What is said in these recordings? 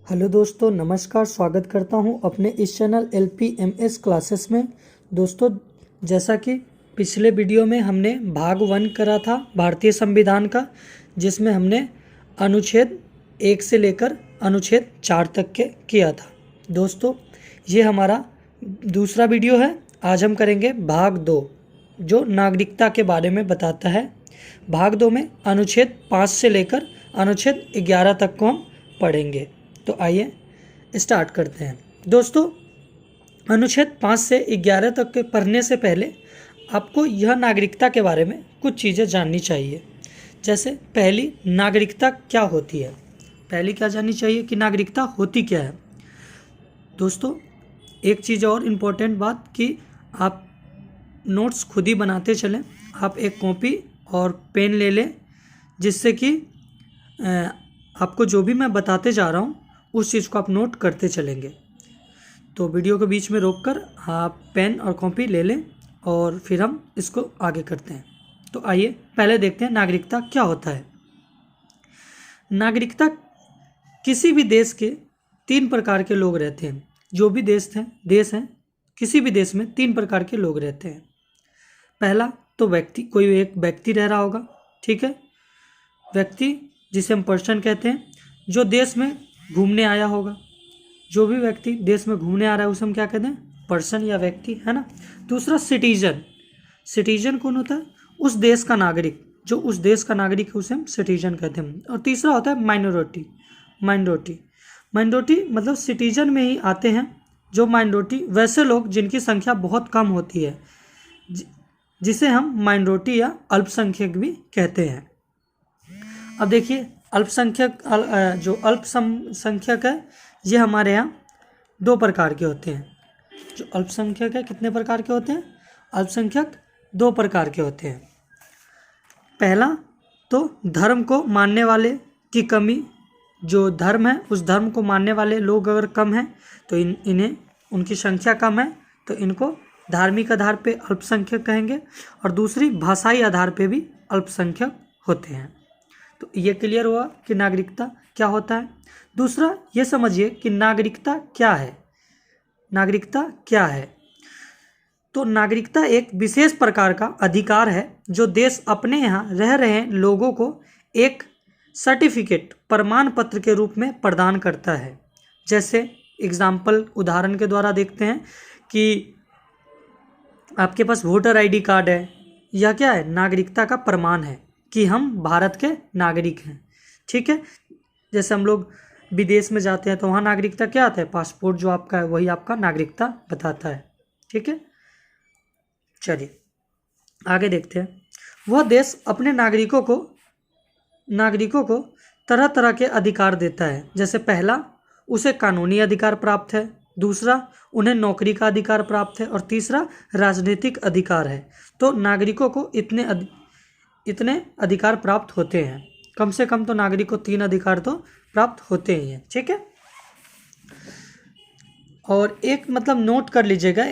Hello दोस्तों, नमस्कार। स्वागत करता हूं अपने इस चैनल LPMS क्लासेस में। दोस्तों, जैसा कि पिछले वीडियो में हमने भाग 1 करा था भारतीय संविधान का, जिसमें हमने अनुच्छेद 1 से लेकर अनुच्छेद 4 तक के किया था। दोस्तों, ये हमारा दूसरा वीडियो है। आज हम करेंगे भाग 2, जो नागरिकता के बारे में बताता है। भाग 2 में अनुच्छेद 5 से लेकर अनुच्छेद 11 तक को हम पढ़ेंगे। तो आइए स्टार्ट करते हैं। दोस्तों, अनुच्छेद 5 से 11 तक के पढ़ने से पहले आपको यह नागरिकता के बारे में कुछ चीज़ें जाननी चाहिए। जैसे पहली, नागरिकता क्या होती है। पहली क्या जाननी चाहिए कि नागरिकता होती क्या है। दोस्तों, एक चीज़ और इम्पोर्टेंट बात कि आप नोट्स खुद ही बनाते चलें। आप एक कॉपी और पेन ले लें, जिससे कि आपको जो भी मैं बताते जा रहा हूँ उस चीज़ को आप नोट करते चलेंगे। तो वीडियो के बीच में रोककर आप पेन और कॉपी ले लें और फिर हम इसको आगे करते हैं। तो आइए पहले देखते हैं नागरिकता क्या होता है। नागरिकता किसी भी देश के 3 प्रकार के लोग रहते हैं। जो भी देश हैं, किसी भी देश में 3 प्रकार के लोग रहते हैं। पहला तो व्यक्ति, कोई एक व्यक्ति रह रहा होगा, ठीक है। व्यक्ति जिसे हम पर्सन कहते हैं, जो देश में घूमने आया होगा। जो भी व्यक्ति देश में घूमने आ रहा है उसे हम क्या कहते हैं, पर्सन या व्यक्ति, है ना। दूसरा सिटीजन। सिटीजन कौन होता है, उस देश का नागरिक। जो उस देश का नागरिक है उसे हम सिटीजन कहते हैं। और तीसरा होता है माइनॉरिटी। माइनॉरिटी मतलब सिटीजन में ही आते हैं जो माइनॉरिटी, वैसे लोग जिनकी संख्या बहुत कम होती है, जिसे हम माइनॉरिटी या अल्पसंख्यक भी कहते हैं। अब देखिए, अल्पसंख्यक जो अल्पसंख्यक है, ये हमारे यहाँ 2 प्रकार के होते हैं। जो अल्पसंख्यक है, कितने प्रकार के होते हैं? अल्पसंख्यक 2 प्रकार के होते हैं। पहला तो धर्म को मानने वाले की कमी। जो धर्म है, उस धर्म को मानने वाले लोग अगर कम हैं तो इन्हें, उनकी संख्या कम है तो इनको धार्मिक आधार पे अल्पसंख्यक कहेंगे। और दूसरी, भाषाई आधार पे भी अल्पसंख्यक होते हैं। तो ये क्लियर हुआ कि नागरिकता क्या होता है। दूसरा, ये समझिए कि नागरिकता क्या है। नागरिकता क्या है? तो नागरिकता एक विशेष प्रकार का अधिकार है जो देश अपने यहाँ रह रहे लोगों को एक सर्टिफिकेट, प्रमाण पत्र के रूप में प्रदान करता है। जैसे एग्जाम्पल, उदाहरण के द्वारा देखते हैं कि आपके पास वोटर ID कार्ड है। यह क्या है? नागरिकता का प्रमाण है कि हम भारत के नागरिक हैं, ठीक है। जैसे हम लोग विदेश में जाते हैं तो वहाँ नागरिकता क्या आता है? पासपोर्ट जो आपका है वही आपका नागरिकता बताता है, ठीक है। चलिए आगे देखते हैं। वह देश अपने नागरिकों को तरह तरह के अधिकार देता है। जैसे पहला, उसे कानूनी अधिकार प्राप्त है। दूसरा, उन्हें नौकरी का अधिकार प्राप्त है। और तीसरा, राजनीतिक अधिकार है। तो नागरिकों को इतने अधिकार प्राप्त होते हैं। कम से कम तो नागरिक को 3 अधिकार तो प्राप्त होते ही हैं, ठीक है। और एक मतलब नोट कर लीजिएगा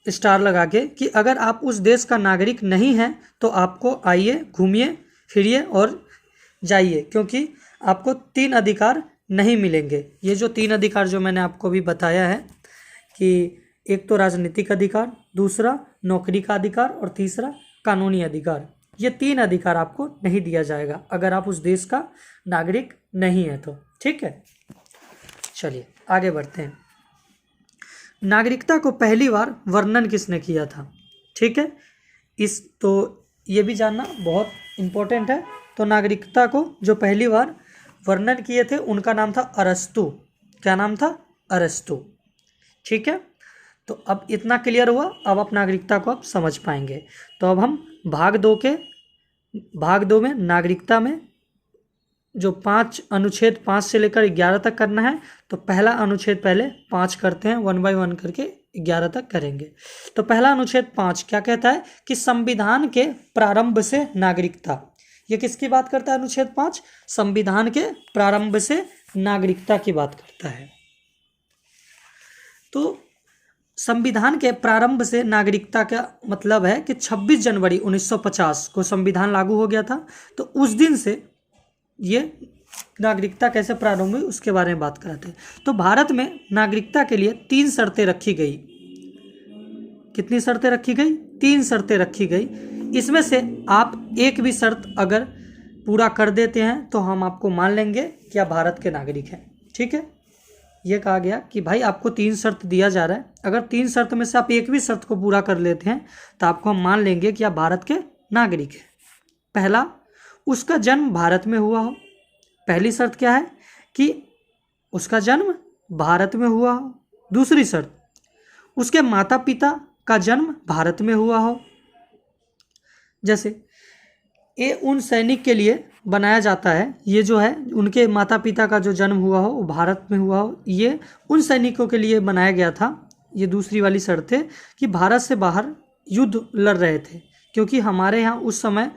स्टार लगा के कि अगर आप उस देश का नागरिक नहीं हैं तो आपको आइए, घूमिए फिरिए और जाइए, क्योंकि आपको 3 अधिकार नहीं मिलेंगे। ये जो 3 अधिकार जो मैंने आपको भी बताया है कि एक तो राजनीतिक अधिकार, दूसरा नौकरी का अधिकार और तीसरा कानूनी अधिकार, ये 3 अधिकार आपको नहीं दिया जाएगा अगर आप उस देश का नागरिक नहीं है तो, ठीक है। चलिए आगे बढ़ते हैं। नागरिकता को पहली बार वर्णन किसने किया था, ठीक है। तो ये भी जानना बहुत इम्पोर्टेंट है। तो नागरिकता को जो पहली बार वर्णन किए थे उनका नाम था अरस्तु। क्या नाम था? अरस्तु, ठीक है। तो अब इतना क्लियर हुआ। अब आप नागरिकता को आप समझ पाएंगे। तो अब हम भाग 2 में नागरिकता में जो 5 अनुच्छेद 5 से लेकर 11 तक करना है। तो पहला अनुच्छेद पहले 5 करते हैं, 1 बाय 1 करके 11 तक करेंगे। तो पहला अनुच्छेद 5 क्या कहता है कि संविधान के प्रारंभ से नागरिकता। ये किसकी बात करता है? अनुच्छेद 5 संविधान के प्रारंभ से नागरिकता की बात करता है। तो संविधान के प्रारंभ से नागरिकता का मतलब है कि 26 जनवरी 1950 को संविधान लागू हो गया था। तो उस दिन से ये नागरिकता कैसे प्रारंभ हुई उसके बारे में बात करते हैं। तो भारत में नागरिकता के लिए 3 शर्तें रखी गई। कितनी शर्तें रखी गई? 3 शर्तें रखी गई। इसमें से आप एक भी शर्त अगर पूरा कर देते हैं तो हम आपको मान लेंगे कि आप भारत के नागरिक हैं। ठीक है, ये कहा गया कि भाई आपको 3 शर्त दिया जा रहा है, अगर 3 शर्त में से आप एक भी शर्त को पूरा कर लेते हैं तो आपको हम मान लेंगे कि आप भारत के नागरिक हैं। पहला, उसका जन्म भारत में हुआ हो। पहली शर्त क्या है कि उसका जन्म भारत में हुआ हो। दूसरी शर्त, उसके माता पिता का जन्म भारत में हुआ हो। जैसे ये उन सैनिक के लिए बनाया जाता है, ये जो है उनके माता पिता का जो जन्म हुआ हो वो भारत में हुआ हो, ये उन सैनिकों के लिए बनाया गया था। ये दूसरी वाली शर्त है कि भारत से बाहर युद्ध लड़ रहे थे, क्योंकि हमारे यहाँ उस समय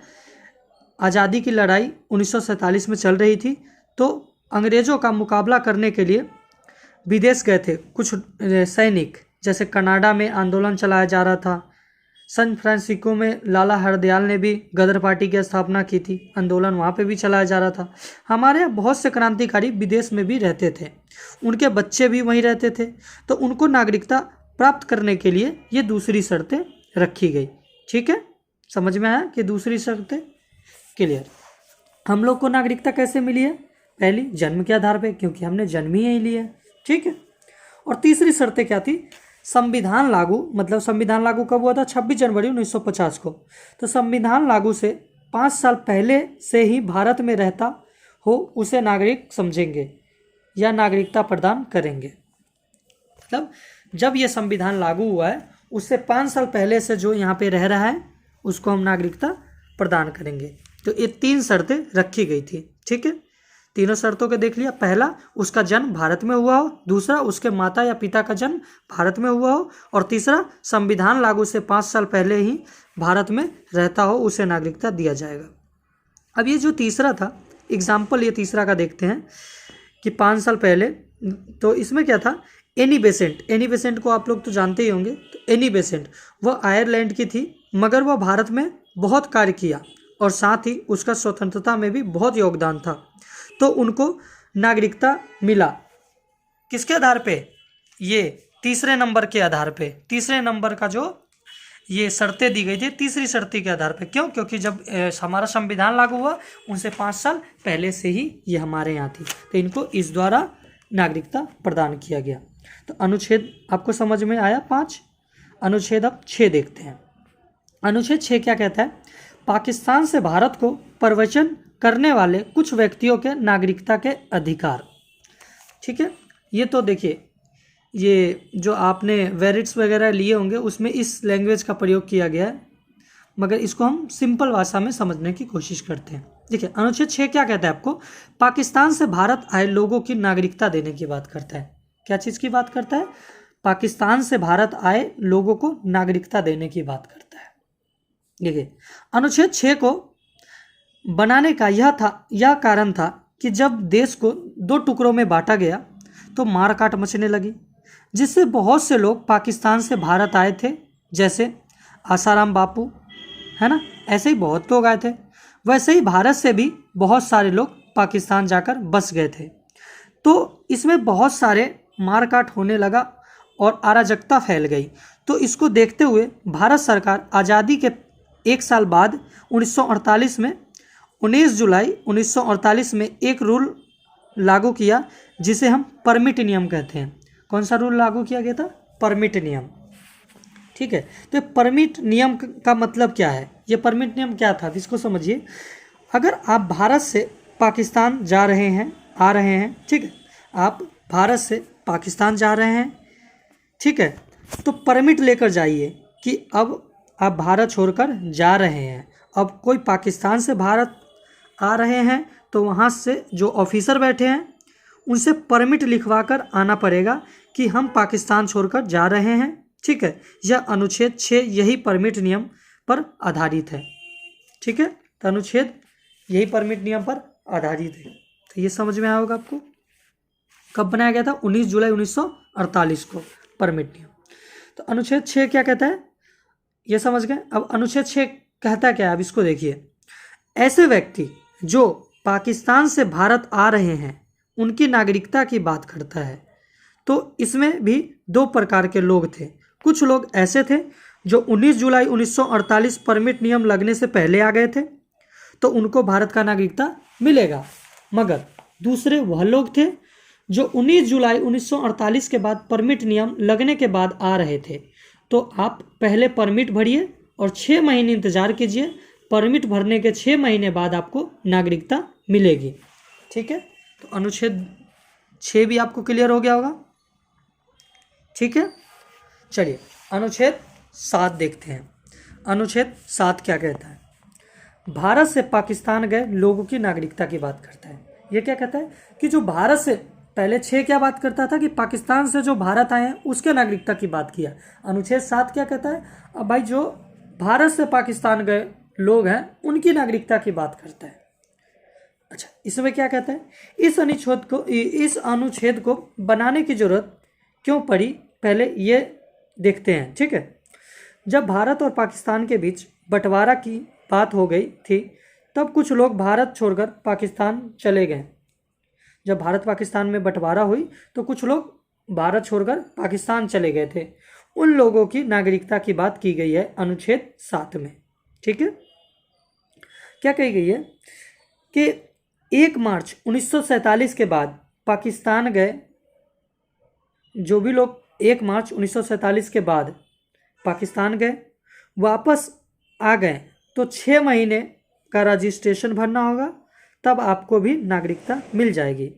आज़ादी की लड़ाई 1947 में चल रही थी, तो अंग्रेज़ों का मुकाबला करने के लिए विदेश गए थे कुछ सैनिक। जैसे कनाडा में आंदोलन चलाया जा रहा था, सैन फ्रांसिस्को में लाला हरदयाल ने भी गदर पार्टी की स्थापना की थी, आंदोलन वहाँ पे भी चलाया जा रहा था। हमारे यहाँ बहुत से क्रांतिकारी विदेश में भी रहते थे, उनके बच्चे भी वहीं रहते थे, तो उनको नागरिकता प्राप्त करने के लिए ये दूसरी शर्तें रखी गई। ठीक है, समझ में आया कि दूसरी शर्तें क्लियर। हम लोग को नागरिकता कैसे मिली है? पहली, जन्म के आधार पर, क्योंकि हमने जन्म ही यहीं लिया है। ठीक है, और तीसरी शर्तें क्या थी? संविधान लागू, मतलब संविधान लागू कब हुआ था? 26 जनवरी 1950 को। तो संविधान लागू से 5 साल पहले से ही भारत में रहता हो उसे नागरिक समझेंगे या नागरिकता प्रदान करेंगे। मतलब जब ये संविधान लागू हुआ है उससे 5 साल पहले से जो यहाँ पे रह रहा है उसको हम नागरिकता प्रदान करेंगे। तो ये 3 शर्तें रखी गई थी। ठीक है, तीनों शर्तों के देख लिया। पहला, उसका जन्म भारत में हुआ हो। दूसरा, उसके माता या पिता का जन्म भारत में हुआ हो। और तीसरा, संविधान लागू से 5 साल पहले ही भारत में रहता हो उसे नागरिकता दिया जाएगा। अब ये जो तीसरा था, एग्जाम्पल ये तीसरा का देखते हैं कि 5 साल पहले, तो इसमें क्या था? Annie Besant. एनी बेसेंट को आप लोग तो जानते ही होंगे। तो एनी बेसेंट वह आयरलैंड की थी, मगर वह भारत में बहुत कार्य किया और साथ ही उसका स्वतंत्रता में भी बहुत योगदान था, तो उनको नागरिकता मिला। किसके आधार पे? ये तीसरे नंबर के आधार पे। तीसरे नंबर का जो ये शर्तें दी गई थी, तीसरी शर्ती के आधार पे। क्यों? क्योंकि जब हमारा संविधान लागू हुआ उनसे 5 साल पहले से ही ये हमारे यहाँ थी, तो इनको इस द्वारा नागरिकता प्रदान किया गया। तो अनुच्छेद आपको समझ में आया 5। अनुच्छेद अब 6 देखते हैं। अनुच्छेद 6 क्या कहता है? पाकिस्तान से भारत को प्रवचन करने वाले कुछ व्यक्तियों के नागरिकता के अधिकार। ठीक है, ये तो देखिए, ये जो आपने वेरिट्स वगैरह लिए होंगे उसमें इस लैंग्वेज का प्रयोग किया गया है, मगर इसको हम सिंपल भाषा में समझने की कोशिश करते हैं। देखिए, अनुच्छेद 6 क्या कहता है आपको? पाकिस्तान से भारत आए लोगों की नागरिकता देने की बात करता है। क्या चीज़ की बात करता है? पाकिस्तान से भारत आए लोगों को नागरिकता देने की बात करता है। देखिए, अनुच्छेद 6 को बनाने का यह कारण था कि जब देश को 2 टुकड़ों में बांटा गया तो मारकाट मचने लगी, जिससे बहुत से लोग पाकिस्तान से भारत आए थे। जैसे आसाराम बापू, है ना, ऐसे ही बहुत लोग आए थे। वैसे ही भारत से भी बहुत सारे लोग पाकिस्तान जाकर बस गए थे। तो इसमें बहुत सारे मारकाट होने लगा और अराजकता फैल गई। तो इसको देखते हुए भारत सरकार आज़ादी के 1 साल बाद 1948 में 19 जुलाई 1948 में एक रूल लागू किया जिसे हम परमिट नियम कहते हैं। कौन सा रूल लागू किया गया था? परमिट नियम। ठीक है, तो परमिट नियम का मतलब क्या है? ये परमिट नियम क्या था इसको समझिए। अगर आप भारत से पाकिस्तान जा रहे हैं, आ रहे हैं, ठीक है, आप भारत से पाकिस्तान जा रहे हैं, ठीक है, तो परमिट लेकर जाइए कि अब आप भारत छोड़कर जा रहे हैं। अब कोई पाकिस्तान से भारत आ रहे हैं तो वहाँ से जो ऑफिसर बैठे हैं उनसे परमिट लिखवा कर आना पड़ेगा कि हम पाकिस्तान छोड़कर जा रहे हैं। ठीक है, यह अनुच्छेद 6 यही परमिट नियम पर आधारित है। ठीक है, तो अनुच्छेद यही परमिट नियम पर आधारित है। तो ये समझ में आया होगा आपको। कब बनाया गया था? 19 जुलाई 1948 को परमिट नियम। तो अनुच्छेद 6 क्या कहता है ये समझ गए। अब अनुच्छेद 6 कहता क्या है, अब इसको देखिए। ऐसे व्यक्ति जो पाकिस्तान से भारत आ रहे हैं उनकी नागरिकता की बात करता है। तो इसमें भी दो प्रकार के लोग थे। कुछ लोग ऐसे थे जो 19 जुलाई 1948 परमिट नियम लगने से पहले आ गए थे, तो उनको भारत का नागरिकता मिलेगा। मगर दूसरे वह लोग थे जो 19 जुलाई 1948 के बाद परमिट नियम लगने के बाद आ रहे थे। तो आप पहले परमिट भरिए और 6 महीने इंतजार कीजिए। परमिट भरने के 6 महीने बाद आपको नागरिकता मिलेगी। ठीक है, तो अनुच्छेद 6 भी आपको क्लियर हो गया होगा। ठीक है, चलिए अनुच्छेद 7 देखते हैं। अनुच्छेद 7 क्या कहता है? भारत से पाकिस्तान गए लोगों की नागरिकता की बात करता है। ये क्या कहता है कि जो भारत से, पहले 6 क्या बात करता था कि पाकिस्तान से जो भारत आए हैं उसके नागरिकता की बात किया। अनुच्छेद 7 क्या कहता है? अब भाई जो भारत से पाकिस्तान गए लोग हैं उनकी नागरिकता की बात करता है। अच्छा, इसमें क्या कहता है? इस अनुच्छेद को बनाने की जरूरत क्यों पड़ी, पहले ये देखते हैं। ठीक है, जब भारत और पाकिस्तान के बीच बंटवारा की बात हो गई थी तब कुछ लोग भारत छोड़कर पाकिस्तान चले गए। जब भारत पाकिस्तान में बंटवारा हुई तो कुछ लोग भारत छोड़कर पाकिस्तान चले गए थे। उन लोगों की नागरिकता की बात की गई है अनुच्छेद 7 में। ठीक है, क्या कही गई है कि 1 मार्च 1947 के बाद पाकिस्तान गए जो भी लोग 1 मार्च 1947 के बाद पाकिस्तान गए वापस आ गए तो 6 महीने का रजिस्ट्रेशन भरना होगा, तब आपको भी नागरिकता मिल जाएगी।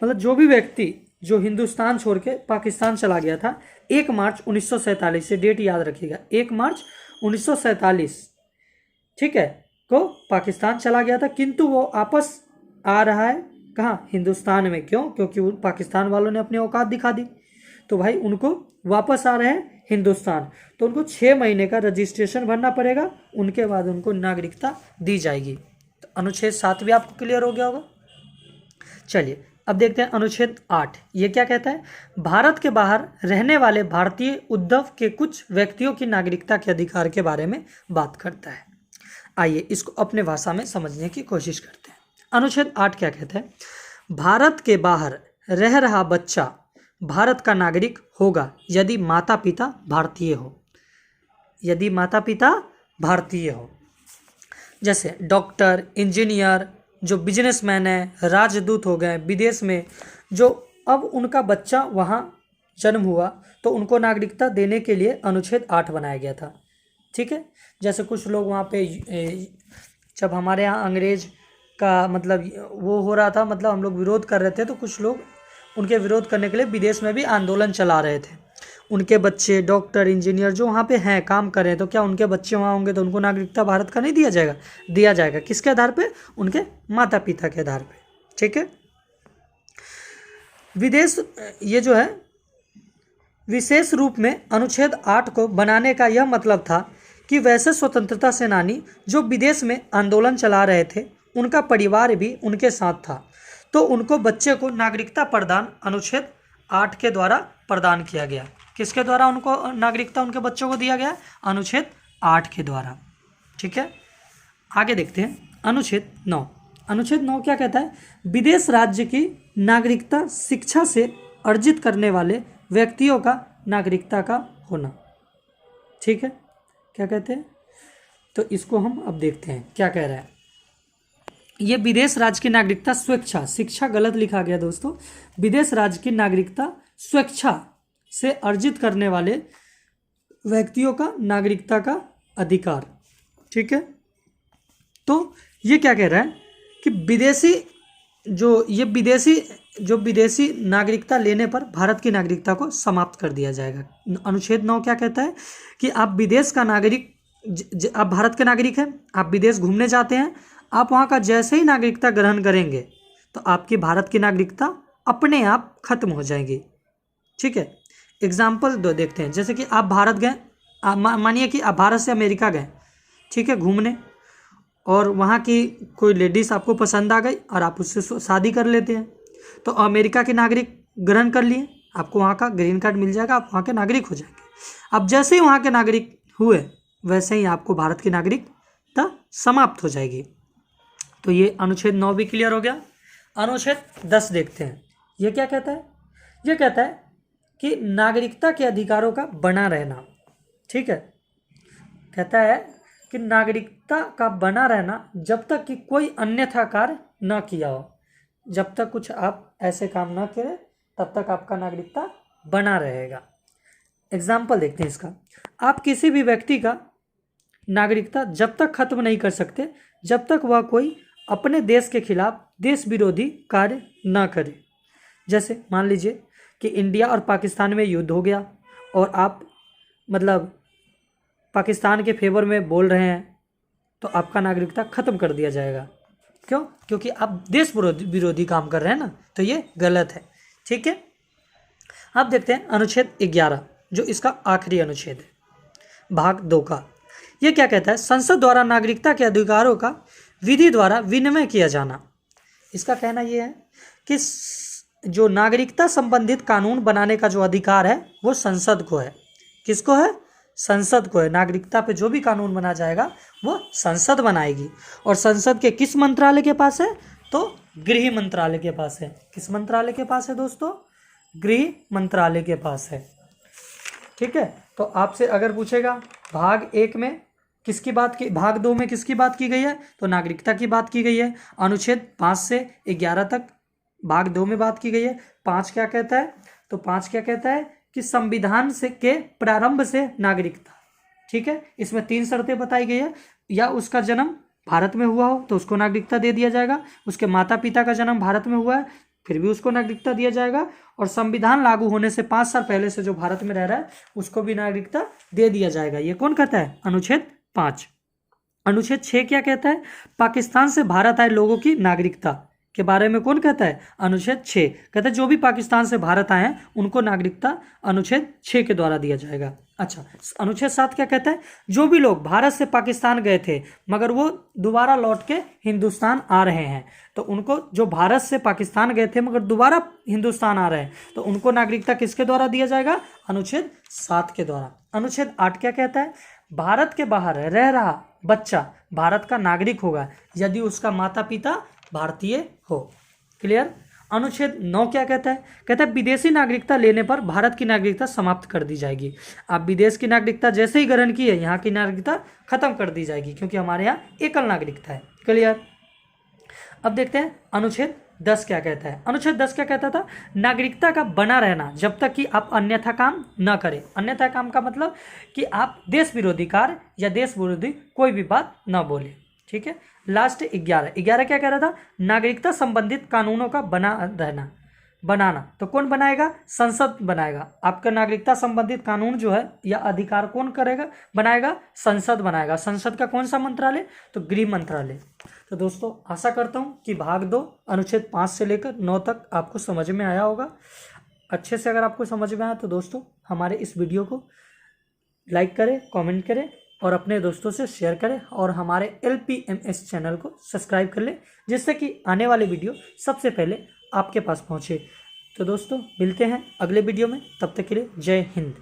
मतलब जो भी व्यक्ति जो हिंदुस्तान छोड़ के पाकिस्तान चला गया था 1 मार्च 1947 से, डेट याद रखिएगा, 1 मार्च 1947, ठीक है, को पाकिस्तान चला गया था, किंतु वो वापस आ रहा है कहाँ? हिंदुस्तान में। क्यों? क्योंकि पाकिस्तान वालों ने अपनी औकात दिखा दी, तो भाई उनको वापस आ रहे हैं हिंदुस्तान, तो उनको 6 महीने का रजिस्ट्रेशन भरना पड़ेगा, उनके बाद उनको नागरिकता दी जाएगी। तो अनुच्छेद 7 भी आपको क्लियर हो गया होगा। चलिए अब देखते हैं अनुच्छेद 8। ये क्या कहता है? भारत के बाहर रहने वाले भारतीय उद्भव के कुछ व्यक्तियों की नागरिकता के अधिकार के बारे में बात करता है। आइए इसको अपने भाषा में समझने की कोशिश करते हैं। अनुच्छेद 8 क्या कहता है? भारत के बाहर रह रहा बच्चा भारत का नागरिक होगा यदि माता पिता भारतीय हो। यदि माता पिता भारतीय हो, जैसे डॉक्टर, इंजीनियर, जो बिजनेसमैन है, राजदूत हो गए विदेश में, जो अब उनका बच्चा वहाँ जन्म हुआ तो उनको नागरिकता देने के लिए अनुच्छेद 8 बनाया गया था। ठीक है, जैसे कुछ लोग वहाँ पे जब हमारे यहाँ अंग्रेज का मतलब वो हो रहा था, मतलब हम लोग विरोध कर रहे थे, तो कुछ लोग उनके विरोध करने के लिए विदेश में भी आंदोलन चला रहे थे। उनके बच्चे डॉक्टर, इंजीनियर जो वहाँ पे हैं, काम कर रहे हैं, तो क्या उनके बच्चे वहाँ होंगे तो उनको नागरिकता भारत का नहीं दिया जाएगा? दिया जाएगा। किसके आधार पे? उनके माता पिता के आधार पे। ठीक है, ये जो है विशेष रूप में अनुच्छेद 8 को बनाने का यह मतलब था कि वैसे स्वतंत्रता सेनानी जो विदेश में आंदोलन चला रहे थे उनका परिवार भी उनके साथ था, तो उनको बच्चे को नागरिकता प्रदान अनुच्छेद 8 के द्वारा प्रदान किया गया। किसके द्वारा उनको नागरिकता उनके बच्चों को दिया गया? अनुच्छेद 8 के द्वारा। ठीक है, आगे देखते हैं अनुच्छेद 9। अनुच्छेद 9 क्या कहता है? विदेश राज्य की नागरिकता शिक्षा से अर्जित करने वाले व्यक्तियों का नागरिकता का होना। ठीक है, क्या कहते हैं? तो इसको हम अब देखते हैं क्या कह रहा है। ये विदेश राज्य की नागरिकता स्वेच्छा, शिक्षा गलत लिखा गया दोस्तों, विदेश राज्य की नागरिकता स्वेच्छा से अर्जित करने वाले व्यक्तियों का नागरिकता का अधिकार। ठीक है, तो ये क्या कह रहा है कि विदेशी नागरिकता लेने पर भारत की नागरिकता को समाप्त कर दिया जाएगा। अनुच्छेद 9 क्या कहता है कि आप विदेश का नागरिक, आप भारत के नागरिक हैं, आप विदेश घूमने जाते हैं, आप वहाँ का जैसे ही नागरिकता ग्रहण करेंगे तो आपकी भारत की नागरिकता अपने आप खत्म हो जाएगी। ठीक है, एग्जाम्पल दो देखते हैं। जैसे कि आप भारत गए, मानिए कि आप भारत से अमेरिका गए, ठीक है, घूमने, और वहाँ की कोई लेडीज़ आपको पसंद आ गई और आप उससे शादी कर लेते हैं, तो अमेरिका के नागरिक ग्रहण कर लिए, आपको वहाँ का ग्रीन कार्ड मिल जाएगा, आप वहाँ के नागरिक हो जाएंगे। अब जैसे ही वहाँ के नागरिक हुए वैसे ही आपको भारत की नागरिकता समाप्त हो जाएगी। तो ये अनुच्छेद 9 भी क्लियर हो गया। अनुच्छेद 10 देखते हैं, ये क्या कहता है? ये कहता है कि नागरिकता के अधिकारों का बना रहना, ठीक है, कहता है कि नागरिकता का बना रहना जब तक कि कोई अन्यथा कार्य न किया हो, जब तक कुछ आप ऐसे काम न करें तब तक आपका नागरिकता बना रहेगा। एग्जाम्पल देखते हैं इसका। आप किसी भी व्यक्ति का नागरिकता जब तक खत्म नहीं कर सकते जब तक वह कोई अपने देश के खिलाफ देश विरोधी कार्य न करे। जैसे मान लीजिए कि इंडिया और पाकिस्तान में युद्ध हो गया और आप मतलब पाकिस्तान के फेवर में बोल रहे हैं, तो आपका नागरिकता खत्म कर दिया जाएगा। क्यों? क्योंकि आप देश विरोधी काम कर रहे हैं ना, तो ये गलत है, ठीक है। अब देखते हैं अनुच्छेद 11, जो इसका आखिरी अनुच्छेद है, भाग 2 का। ये क्या कहता है? संसद द्वारा नागरिकता के अधिकारों का विधि द्वारा विनिमय किया जाना। इसका कहना यह है कि जो नागरिकता संबंधित कानून बनाने का जो अधिकार है वो संसद को है। किसको है? संसद को है। नागरिकता पे जो भी कानून बना जाएगा वो संसद बनाएगी। और संसद के किस मंत्रालय के पास है? तो गृह मंत्रालय के पास है। किस मंत्रालय के पास है दोस्तों? गृह मंत्रालय के पास है, ठीक है। तो आपसे अगर पूछेगा भाग 1 में किसकी बात की, भाग 2 में किसकी बात की गई है, तो नागरिकता की बात की गई है। अनुच्छेद 5 से 11 तक भाग 2 में बात की गई है। 5 क्या कहता है? तो 5 क्या कहता है कि संविधान से के प्रारंभ से नागरिकता, ठीक है। इसमें 3 शर्तें बताई गई है। या उसका जन्म भारत में हुआ हो तो उसको नागरिकता दे दिया जाएगा, उसके माता पिता का जन्म भारत में हुआ है फिर भी उसको नागरिकता दिया जाएगा, और संविधान लागू होने से 5 साल पहले से जो भारत में रह रहा है उसको भी नागरिकता दे दिया जाएगा। ये कौन कहता है? अनुच्छेद 5। अनुच्छेद 6 क्या कहता है? पाकिस्तान से भारत आए लोगों की नागरिकता के बारे में कौन कहता है? अनुच्छेद 6 कहता है जो भी पाकिस्तान से भारत आए हैं उनको नागरिकता अनुच्छेद 6 के द्वारा दिया जाएगा। अच्छा, अनुच्छेद 7 क्या कहता है? जो भी लोग भारत से पाकिस्तान गए थे मगर वो दोबारा लौट के हिंदुस्तान आ रहे हैं, तो उनको, जो भारत से पाकिस्तान गए थे मगर दोबारा हिंदुस्तान आ रहे हैं, तो उनको नागरिकता किसके द्वारा दिया जाएगा? अनुच्छेद 7 के द्वारा। अनुच्छेद 8 क्या कहता है? भारत के बाहर रह रहा बच्चा भारत का नागरिक होगा यदि उसका माता पिता भारतीय हो। क्लियर? अनुच्छेद 9 क्या कहता है? कहता है विदेशी नागरिकता लेने पर भारत की नागरिकता समाप्त कर दी जाएगी। आप विदेश की नागरिकता जैसे ही ग्रहण की है, यहाँ की नागरिकता खत्म कर दी जाएगी, क्योंकि हमारे यहाँ एकल नागरिकता है। क्लियर? अब देखते हैं अनुच्छेद 10 क्या कहता है। अनुच्छेद 10 क्या कहता था? नागरिकता का बना रहना जब तक कि आप अन्यथा काम न करें। अन्यथा काम का मतलब कि आप देश विरोधी कार्य या देश विरोधी कोई भी बात न बोले, ठीक है। लास्ट 11 क्या कह रहा था? नागरिकता संबंधित कानूनों का बनाना। तो कौन बनाएगा? संसद बनाएगा। आपका नागरिकता संबंधित कानून जो है या अधिकार कौन करेगा, बनाएगा? संसद बनाएगा। संसद का कौन सा मंत्रालय? तो गृह मंत्रालय। तो दोस्तों आशा करता हूँ कि भाग 2 अनुच्छेद 5 से लेकर 9 तक आपको समझ में आया होगा। अच्छे से अगर आपको समझ में आया तो दोस्तों हमारे इस वीडियो को लाइक करें, कमेंट करें और अपने दोस्तों से शेयर करें, और हमारे LPMS चैनल को सब्सक्राइब कर लें, जिससे कि आने वाले वीडियो सबसे पहले आपके पास पहुंचे। तो दोस्तों मिलते हैं अगले वीडियो में, तब तक के लिए जय हिंद।